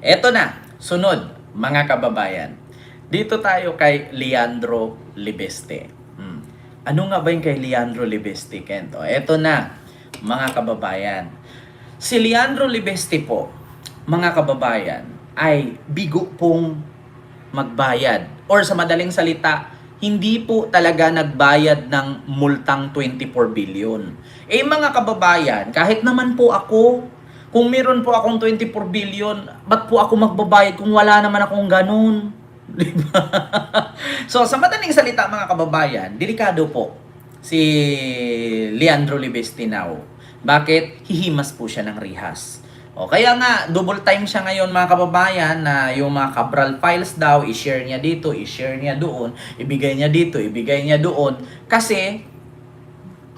Eto na, sunod, mga kababayan. Dito tayo kay Leandro Libeste. Ano nga ba yung kay Leandro Libeste, Kento? Eto na, mga kababayan. Si Leandro Libeste po, mga kababayan, ay bigo pong magbayad. Or sa madaling salita, hindi po talaga nagbayad ng multang 24 billion. Eh mga kababayan, kahit naman po ako, kung meron po akong 24 billion, ba't po ako magbabayad kung wala naman akong ganun? Diba? So, sa madaling salita mga kababayan, delikado po si Leandro Libestinao. Bakit? Hihimas po siya ng rihas. O, kaya nga, double time siya ngayon mga kababayan na yung mga Cabral files daw, i-share niya dito, i-share niya doon, ibigay niya dito, ibigay niya doon. Kasi,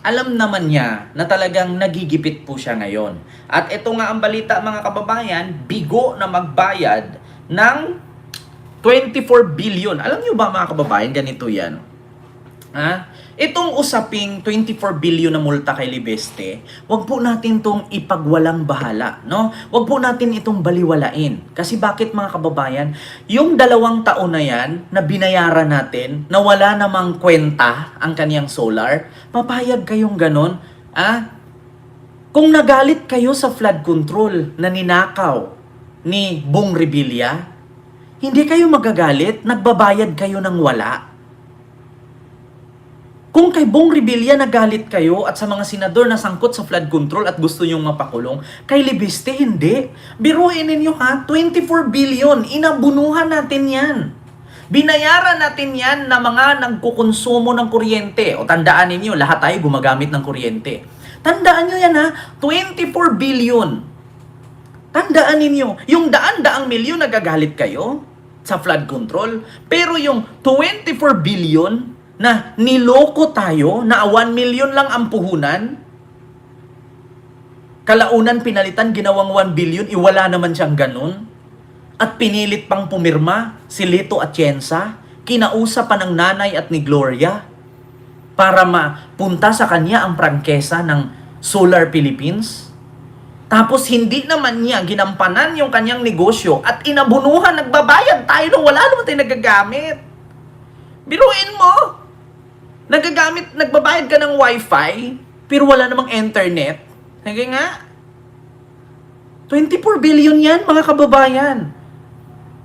alam naman niya na talagang nagigipit po siya ngayon. At ito nga ang balita mga kababayan, bigo na magbayad ng 24 billion. Alam niyo ba mga kababayan, ganito yan. Ha? Itong usaping 24 billion na multa kay Libeste, wag po natin itong ipagwalang bahala, no? Wag po natin itong baliwalain. Kasi bakit mga kababayan, yung 2 taon na yan na binayaran natin, na wala namang kwenta ang kaniyang solar, papayag kayong ganon? Kung nagalit kayo sa flood control na ninakaw ni Bong Revilla, hindi kayo magagalit, nagbabayad kayo ng wala. Kung kay Bong Revilla nagalit kayo at sa mga senador na sangkot sa flood control at gusto nyong mapakulong, kay Libeste hindi. Biruin ninyo ha, 24 billion, inabunuhan natin yan. Binayaran natin yan na mga nagkukonsumo ng kuryente. O tandaan ninyo, lahat tayo gumagamit ng kuryente. Tandaan nyo yan ha, 24 billion. Tandaan ninyo, yung daan-daang milyon nagagalit kayo sa flood control, pero yung 24 billion na niloko tayo, na 1 million lang ang puhunan, kalaunan pinalitan, ginawang 1 billion, iwala naman siyang ganun, at pinilit pang pumirma si Lito Atienza, kinausap pa ng nanay at ni Gloria, para mapunta sa kanya ang prangkesa ng Solar Philippines. Tapos hindi naman niya ginampanan yung kanyang negosyo at inabunuhan, nagbabayad tayo nung wala naman tayo nagagamit. Biruin mo, nagbabayad ka ng wifi, pero wala namang internet. Sige nga, 24 billion yan mga kababayan.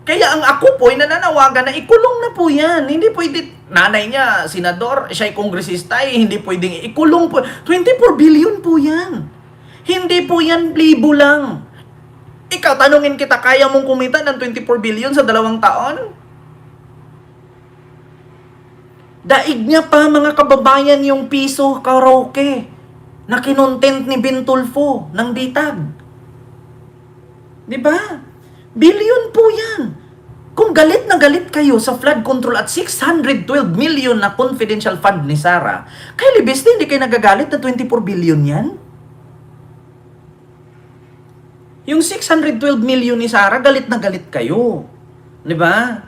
Kaya ang ako po ay nananawagan na ikulong na po yan. Hindi pwede, nanay niya, senador, siya'y kongresista, hindi pwedeng ikulong po. 24 billion po yan. Hindi po yan libo lang. Ikaw, tanungin kita, kaya mong kumita ng 24 billion sa 2 taon? Daig niya pa mga kababayan yung piso karaoke na kinontent ni Bintulfo ng Bitag. Diba? Billion po yan. Kung galit na galit kayo sa flood control at 612 million na confidential fund ni Sara, kay Libeste hindi kayo nagagalit na 24 billion yan? Yung 612 million ni Sara, galit na galit kayo. Di ba?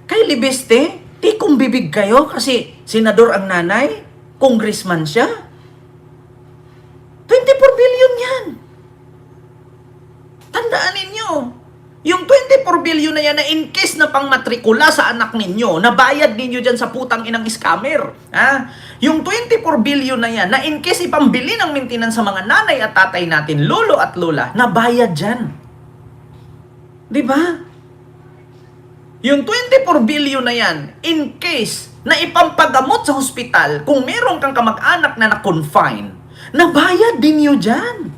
Kay Libeste, tikong bibig kayo kasi senador ang nanay, congressman siya. 24 billion yan. Tandaan ninyo, yung 24 billion na yan na in case na pang matrikula sa anak ninyo, nabayad ninyo dyan sa putang inang scammer. Ha? Yung 24 billion na yan na in case ipambili ng maintenance sa mga nanay at tatay natin, lolo at lola, nabayad dyan. Diba? Yung 24 billion na yan, in case na ipampagamot sa hospital, kung meron kang kamag-anak na na-confine, nabayad din nyo dyan.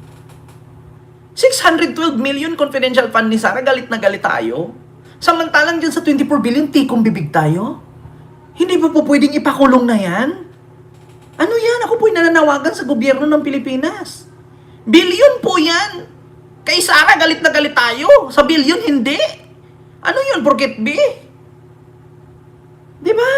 612 million confidential fund ni Sara, galit na galit tayo. Samantalang dyan sa 24 billion, tikong bibig tayo. Hindi ba po pwedeng ipakulong na yan? Ano yan? Ako po'y nananawagan sa gobyerno ng Pilipinas. Billion po yan. Kay Sara, galit na galit tayo. Sa billion, hindi. Ano yun? Porket B? Diba?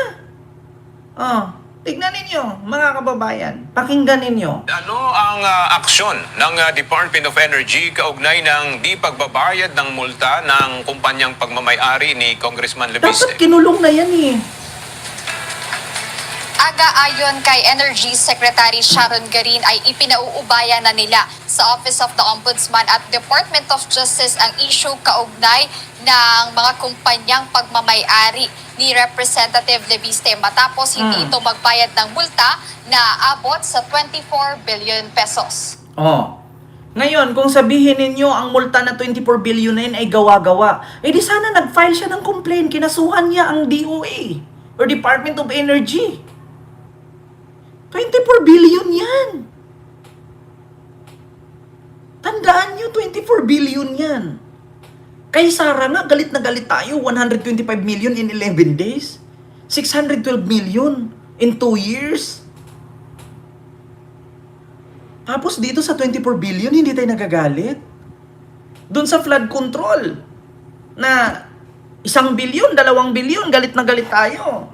Tignan ninyo, mga kababayan. Pakinggan ninyo. Ano ang aksyon ng Department of Energy kaugnay ng di pagbabayad ng multa ng kumpanyang pagmamay-ari ni Congressman Libiste? Dapat kinulong na yan eh. Aga ayon kay Energy Secretary Sharon Garin ay ipinauubaya na nila sa Office of the Ombudsman at Department of Justice ang issue kaugnay ng mga kumpanyang pagmamay-ari ni Representative Leviste matapos hindi ito magbayad ng multa na abot sa 24 billion pesos. Oh. Ngayon, kung sabihin ninyo ang multa na 24 billion na yun ay gawa-gawa, eh di sana nag-file siya ng complaint, kinasuhan niya ang DOE or Department of Energy. 24 billion yan. Tandaan nyo, 24 billion yan. Kay Sara nga, galit na galit tayo, 125 million in 11 days. 612 million in 2 years. Tapos dito sa 24 billion, hindi tayo nagagalit. Doon sa flood control, na 1 billion, 2 billion, galit na galit tayo.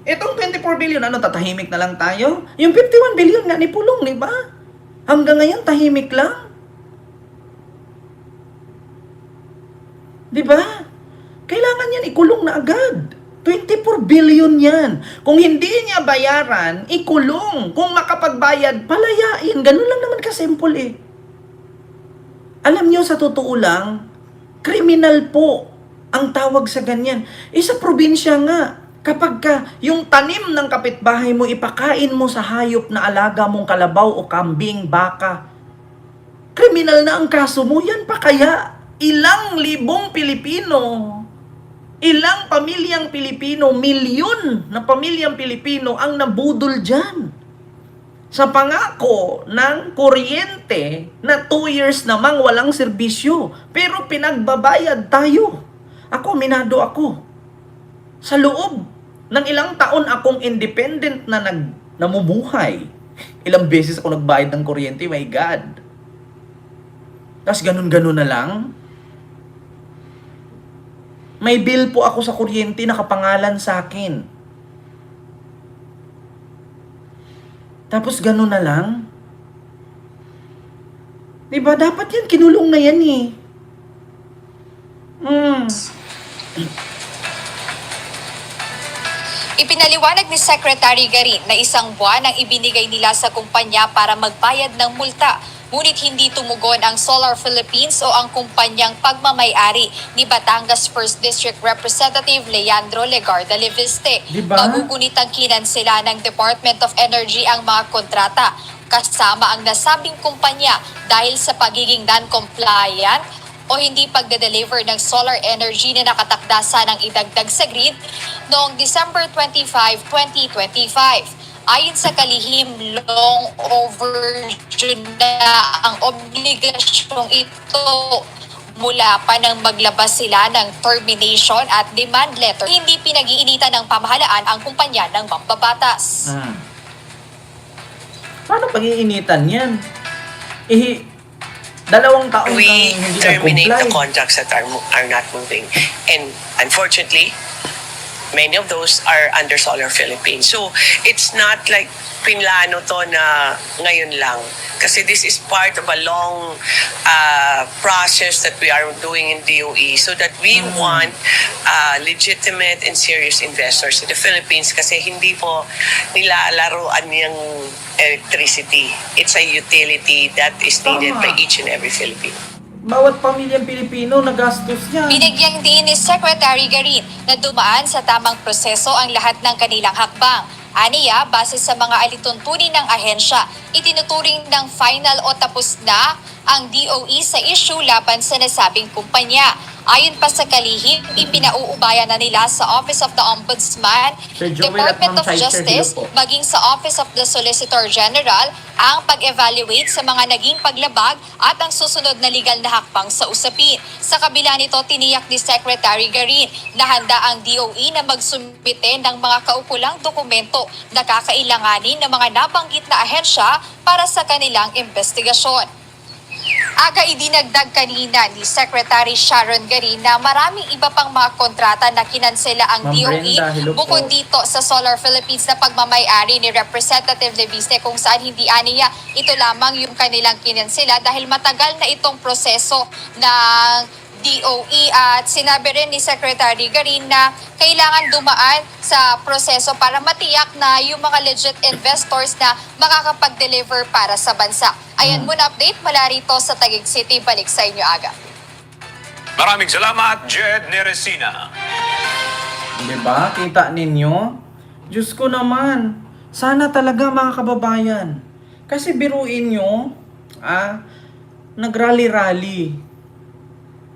Itong 24 billion, ano, tatahimik na lang tayo? Yung 51 billion nga ni Pulong, di ba? Hanggang ngayon, tahimik lang. Di ba? Kailangan yan ikulong na agad. 24 billion yan. Kung hindi niya bayaran, ikulong. Kung makapagbayad, palayain. Ganun lang naman kasimple eh. Alam niyo, sa totoo lang, kriminal po ang tawag sa ganyan. Sa probinsya nga, kapag yung tanim ng kapitbahay mo, ipakain mo sa hayop na alaga mong kalabaw o kambing, baka, kriminal na ang kaso mo. Yan pa kaya ilang libong Pilipino, ilang pamilyang Pilipino, milyon na pamilyang Pilipino ang nabudol dyan. Sa pangako ng kuryente na 2 years namang walang serbisyo, pero pinagbabayad tayo. Ako, minado ako. Sa loob ng ilang taon akong independent na namumuhay. Ilang beses ako nagbayad ng kuryente, my God. Tapos ganun-ganun na lang. May bill po ako sa kuryente nakapangalan sa akin. Tapos ganun na lang. Diba? Dapat yan, kinulong na yan eh. Ipinaliwanag ni Secretary Garin na 1 buwan ang ibinigay nila sa kumpanya para magbayad ng multa. Ngunit hindi tumugon ang Solar Philippines o ang kumpanyang pagmamay-ari ni Batangas 1st District Representative Leandro Legarda Leviste. Diba? Magugunit ang kinansela ng Department of Energy ang mga kontrata kasama ang nasabing kumpanya dahil sa pagiging non-compliant o hindi pagde-deliver ng solar energy na nakatakda ng idagdag sa grid noong December 25, 2025. Ayon sa kalihim, long overdue na ang obligasyong ito mula pa nang maglabas sila ng termination at demand letter. Hindi pinag-iinitan ng pamahalaan ang kumpanya ng mambabatas. Paano pag-iinitan yan? 2 taon We kang hindi terminate the nag-comply. contracts that are not moving. And unfortunately, many of those are under Solar Philippines. So it's not like pinlano to na ngayon lang. Kasi this is part of a long process that we are doing in DOE so that we want legitimate and serious investors in the Philippines kasi hindi po nila laruan yung electricity. It's a utility that is needed by each and every Filipino. Bawat pamilyang Pilipino nagastos yan. Binigyang din ni Secretary Garin na dumaan sa tamang proseso ang lahat ng kanilang hakbang. Aniya, base sa mga alituntunin ng ahensya, itinuturing ng final o tapos na ang DOE sa issue laban sa nasabing kumpanya. Ayon pa sa kalihim, ipinauubaya na nila sa Office of the Ombudsman, Sir Joel at Department Ma'am of Chai, Sir, Justice, hello po. maging sa Office of the Solicitor General ang pag-evaluate sa mga naging paglabag at ang susunod na legal na hakbang sa usapin. Sa kabila nito, tiniyak ni Secretary Garin na handa ang DOE na magsumite ng mga kaukulang dokumento na kakailanganin ng mga nabanggit na ahensya para sa kanilang investigasyon. Aga idinagdag kanina ni Secretary Sharon Garin na maraming iba pang mga kontrata na kinansela ang Ma'am DOE Brenda, hello po. bukod dito sa Solar Philippines na pagmamay-ari ni Representative Leviste kung saan hindi aniya ito lamang yung kanilang kinansela dahil matagal na itong proseso ng DOE at sinabi rin ni Secretary Garin na kailangan dumaan sa proseso para matiyak na yung mga legit investors na makakapag-deliver para sa bansa. Ayan muna update mula rito sa Taguig City. Balik sa inyo aga. Maraming salamat, Jed Neresina. Diba? Kita ninyo? Diyos ko naman. Sana talaga mga kababayan. Kasi biruin nyo, nagrally-rally.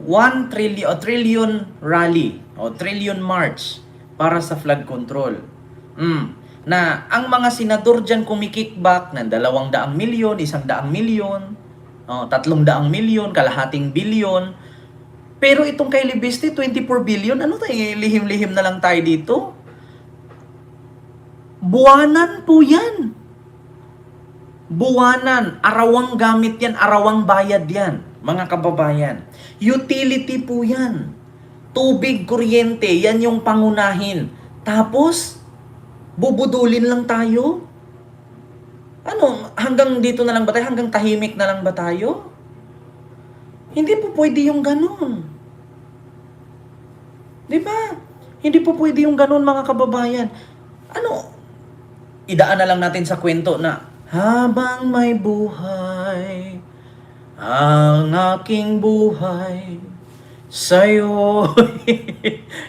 1 trillion o trillion rally o trillion march para sa flood control. Na ang mga senador dyan kumikickback ng 200 milyon, 100 milyon, 300 milyon, kalahating bilyon. Pero itong kay Libeste, 24 billion, ano tayo, lihim-lihim na lang tayo dito? Buwanan po yan. Buwanan, arawang gamit yan, arawang bayad yan, mga kababayan. Utility po yan. Tubig, kuryente, yan yung pangunahin. Tapos, bubudulin lang tayo? Ano, hanggang dito na lang ba tayo? Hanggang tahimik na lang ba tayo? Hindi po pwede yung ganun. Diba? Hindi po pwede yung ganun, mga kababayan. Ano, idaan na lang natin sa kwento na, habang may buhay, ang aking buhay sa'yo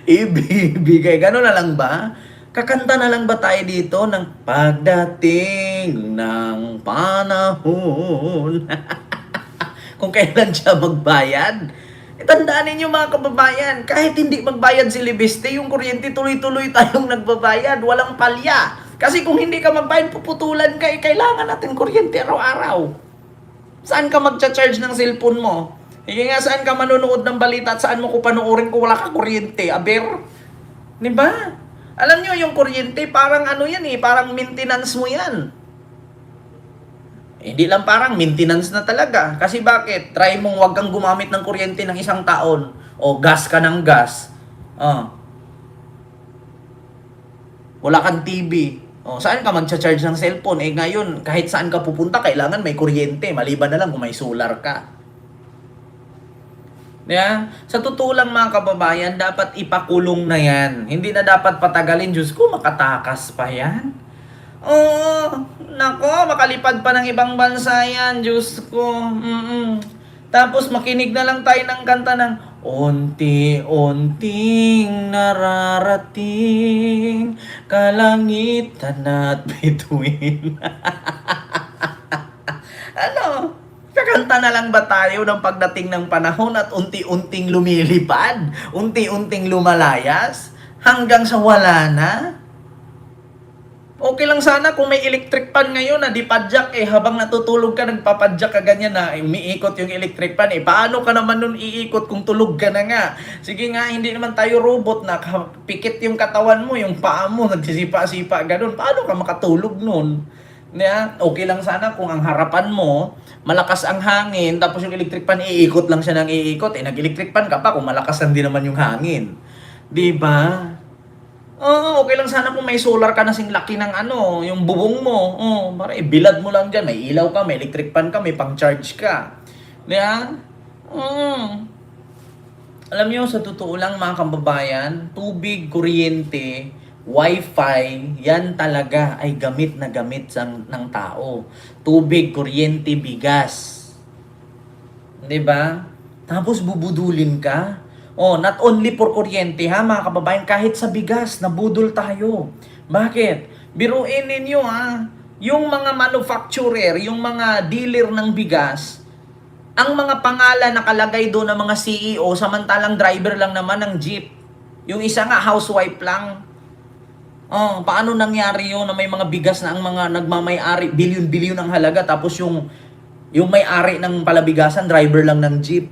ibibigay. Gano'n na lang ba? Kakanta na lang ba tayo dito ng pagdating ng panahon? Kung kailan siya magbayad? Tandaan ninyo mga kababayan, kahit hindi magbayad si Libeste, yung kuryente tuloy-tuloy tayong nagbabayad, walang palya. Kasi kung hindi ka magbayad, puputulan ka, kailangan natin kuryente araw-araw. Saan ka magcha-charge ng cellphone mo? Hindi nga, saan ka manonood ng balita at saan mo ko panoorin kung wala ka kuryente? Aber? Diba? Alam nyo, yung kuryente, parang ano yan parang maintenance mo yan. Hindi lang parang maintenance na talaga. Kasi bakit? Try mong wag kang gumamit ng kuryente ng 1 taon. O gas ka ng gas. Wala kang TV. Saan ka magcha-charge ng cellphone? Ngayon, kahit saan ka pupunta, kailangan may kuryente. Maliban na lang kung may solar ka. Yeah? Sa totoo lang mga kababayan, dapat ipakulong na yan. Hindi na dapat patagalin. Diyos ko, makatakas pa yan. Nako, makalipad pa ng ibang bansa yan. Diyos ko. Tapos makinig na lang tayo ng kanta ng unti-unting nararating kalangitan at bituin. Ano? Kakanta na lang ba tayo ng pagdating ng panahon at unti-unting lumilipad? Unti-unting lumalayas? Hanggang sa wala na? Okay lang sana kung may electric pan ngayon na di padyak habang natutulog ka nagpapadyak ka ganyan na umiikot yung electric pan paano ka naman nun iikot kung tulog ka na nga? Sige nga, hindi naman tayo robot na pikit yung katawan mo, yung paa mo nagsisipa-sipa ganun. Paano ka makatulog nun? Okay lang sana kung ang harapan mo malakas ang hangin tapos yung electric pan iikot lang siya ng iikot. Nag-electric pan ka pa kung malakas din naman yung hangin. Diba? Okay lang sana kung may solar ka na sing laki ng yung bubong mo. Para bilad mo lang dyan. May ilaw ka, may electric pan ka, may pang-charge ka. Diyan? Alam nyo, sa totoo lang mga kababayan, tubig, kuryente, wifi, yan talaga ay gamit na gamit ng tao. Tubig, kuryente, bigas. Diba? Tapos bubudulin ka. Not only for kuryente mga kababayan, kahit sa bigas, nabudol tayo. Bakit? Biruin ninyo yung mga manufacturer, yung mga dealer ng bigas, ang mga pangalan nakalagay doon ng mga CEO, samantalang driver lang naman ng jeep. Yung isa nga, housewife lang. Paano nangyari yun na may mga bigas na ang mga nagmamay-ari, bilyon-bilyon ang halaga, tapos yung may-ari ng palabigasan, driver lang ng jeep.